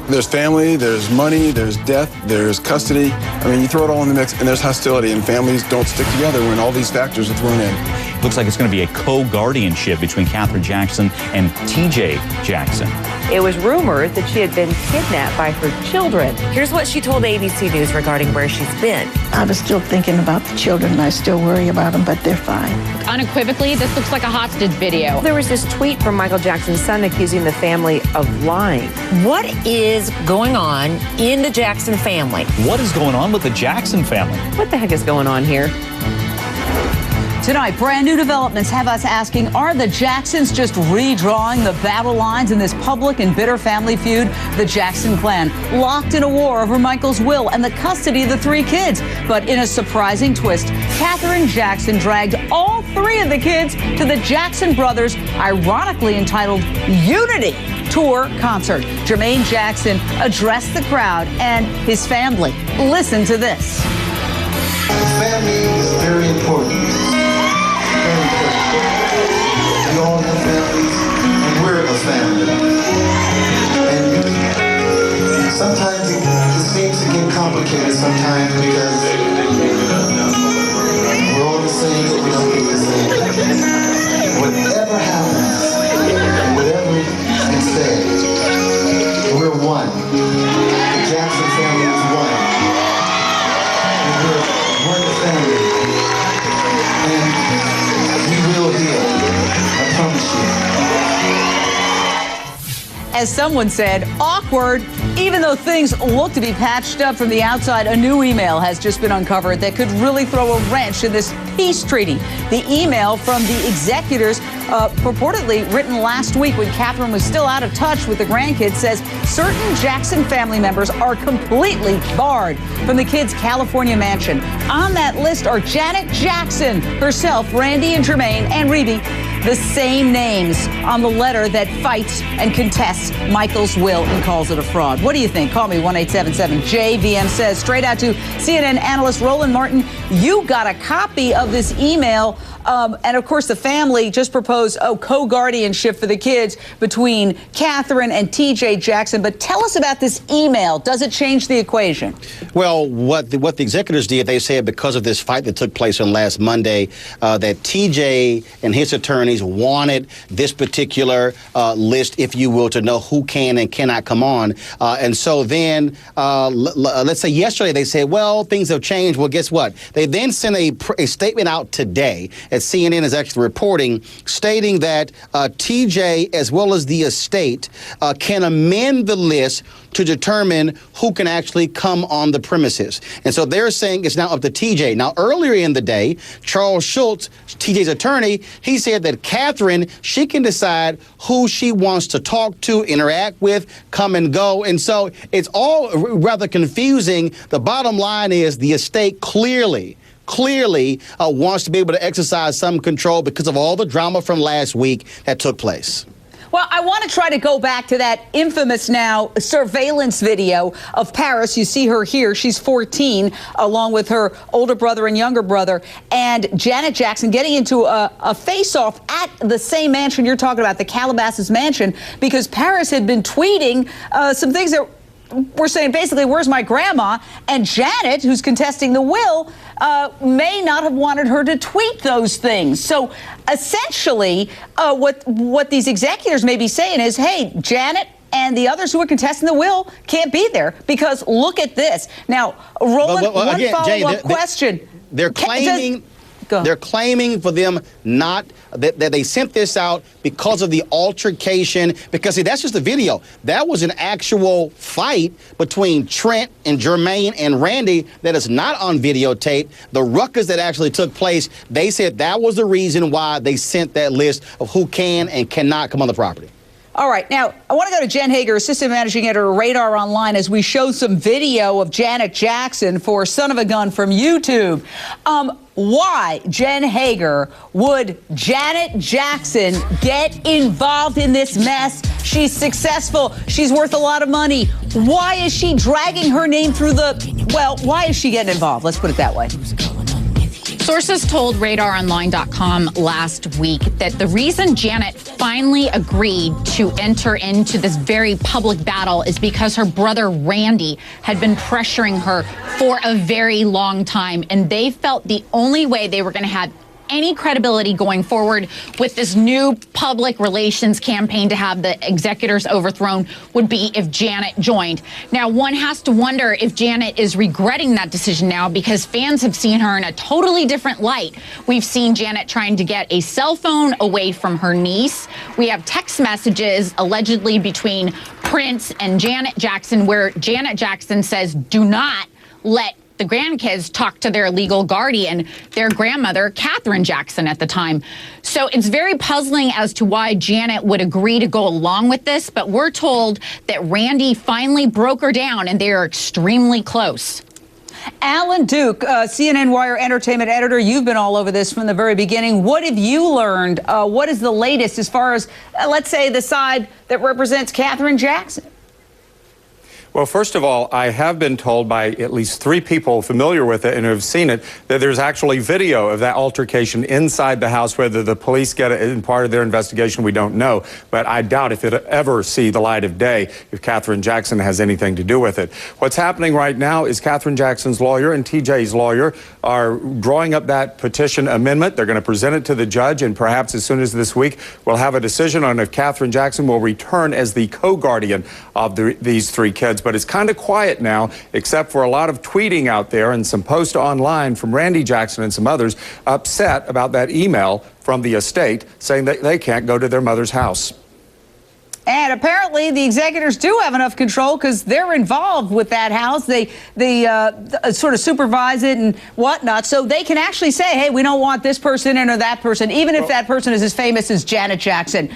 There's family, there's money, there's death, there's custody. I mean, you throw it all in the mix, and there's hostility, and families don't stick together when all these factors are thrown in. Looks like it's going to be a co-guardianship between Katherine Jackson and TJ Jackson. It was rumored that she had been kidnapped by her children. Here's what she told ABC News regarding where she's been. I was still thinking about the children, and I still worry about them, but they're fine. Unequivocally, this looks like a hostage video. There was this tweet from Michael Jackson's son accusing the family of lying. What is going on in the Jackson family? What is going on with the Jackson family? What the heck is going on here? Tonight, brand new developments have us asking, are the Jacksons just redrawing the battle lines in this public and bitter family feud? The Jackson clan locked in a war over Michael's will and the custody of the 3 kids. But in a surprising twist, Katherine Jackson dragged all 3 of the kids to the Jackson Brothers' ironically entitled Unity Tour concert. Jermaine Jackson addressed the crowd and his family. Listen to this. Family is very important. We all have families, and we're a family. And sometimes it seems to get complicated sometimes because we're all the same, but we don't look the same. Whatever happens, whatever is said, we're one. The Jackson family is one. And we're the family. And we will heal. I promise you. As someone said, awkward. Even though things look to be patched up from the outside, a new email has just been uncovered that could really throw a wrench in this peace treaty. The email from the executors, purportedly written last week when Katherine was still out of touch with the grandkids, says certain Jackson family members are completely barred from the kids' California mansion. On that list are Janet Jackson herself, Randy and Jermaine and Rebe, the same names on the letter that fights and contests Michael's will and calls it a fraud. What do you think? Call me 1-877-JVM says. Straight out to CNN analyst Roland Martin, you got a copy of this email. And of course, the family just proposed co-guardianship for the kids between Katherine and TJ Jackson. But tell us about this email. Does it change the equation? Well, what the executors did, they said because of this fight that took place on last Monday, that TJ and his attorneys wanted this particular list, if you will, to know who can and cannot come on. And so then, let's say yesterday, they said, well, things have changed. Well, guess what? They then sent a statement out today, as CNN is actually reporting, stating that TJ, as well as the estate, can amend the list to determine who can actually come on the premises. And so they're saying it's now up to TJ. Now, earlier in the day, Charles Schultz, TJ's attorney, he said that Katherine, she can decide who she wants to talk to, interact with, come and go. And so it's all rather confusing. The bottom line is the estate clearly wants to be able to exercise some control because of all the drama from last week that took place. Well, I want to try to go back to that infamous now surveillance video of Paris. You see her here. She's 14, along with her older brother and younger brother, and Janet Jackson getting into a face-off at the same mansion you're talking about, the Calabasas mansion, because Paris had been tweeting some things that were saying, basically, where's my grandma? And Janet, who's contesting the will, may not have wanted her to tweet those things. So essentially, what these executors may be saying is, hey, Janet and the others who are contesting the will can't be there because look at this. Now, Roland, one follow-up question. They're claiming... They're claiming for them not that they sent this out because of the altercation. Because, see, that's just a video. That was an actual fight between Trent and Jermaine and Randy that is not on videotape. The ruckus that actually took place, they said that was the reason why they sent that list of who can and cannot come on the property. All right. Now, I want to go to Jen Heger, assistant managing editor of Radar Online, as we show some video of Janet Jackson for Son of a Gun from YouTube. Why, Jen Heger, would Janet Jackson get involved in this mess? She's successful. She's worth a lot of money. Why is she dragging her name through why is she getting involved? Let's put it that way. Sources told RadarOnline.com last week that the reason Janet finally agreed to enter into this very public battle is because her brother Randy had been pressuring her for a very long time, and they felt the only way they were going to have any credibility going forward with this new public relations campaign to have the executors overthrown would be if Janet joined. Now, one has to wonder if Janet is regretting that decision now, because fans have seen her in a totally different light. We've seen Janet trying to get a cell phone away from her niece. We have text messages allegedly between Prince and Janet Jackson, where Janet Jackson says, do not let the grandkids talk to their legal guardian, their grandmother, Katherine Jackson, at the time. So it's very puzzling as to why Janet would agree to go along with this, but we're told that Randy finally broke her down and they are extremely close. Alan Duke, CNN Wire entertainment editor, you've been all over this from the very beginning. What have you learned? What is the latest as far as, let's say, the side that represents Katherine Jackson? Well, first of all, I have been told by at least 3 people familiar with it and who have seen it that there's actually video of that altercation inside the house. Whether the police get it in part of their investigation, we don't know. But I doubt if it'll ever see the light of day if Katherine Jackson has anything to do with it. What's happening right now is Katherine Jackson's lawyer and TJ's lawyer are drawing up that petition amendment. They're going to present it to the judge, and perhaps as soon as this week, we'll have a decision on if Katherine Jackson will return as the co-guardian of these 3 kids. But it's kind of quiet now, except for a lot of tweeting out there and some posts online from Randy Jackson and some others upset about that email from the estate saying that they can't go to their mother's house. And apparently the executors do have enough control because they're involved with that house. They sort of supervise it and whatnot. So they can actually say, hey, we don't want this person in or that person, even if that person is as famous as Janet Jackson.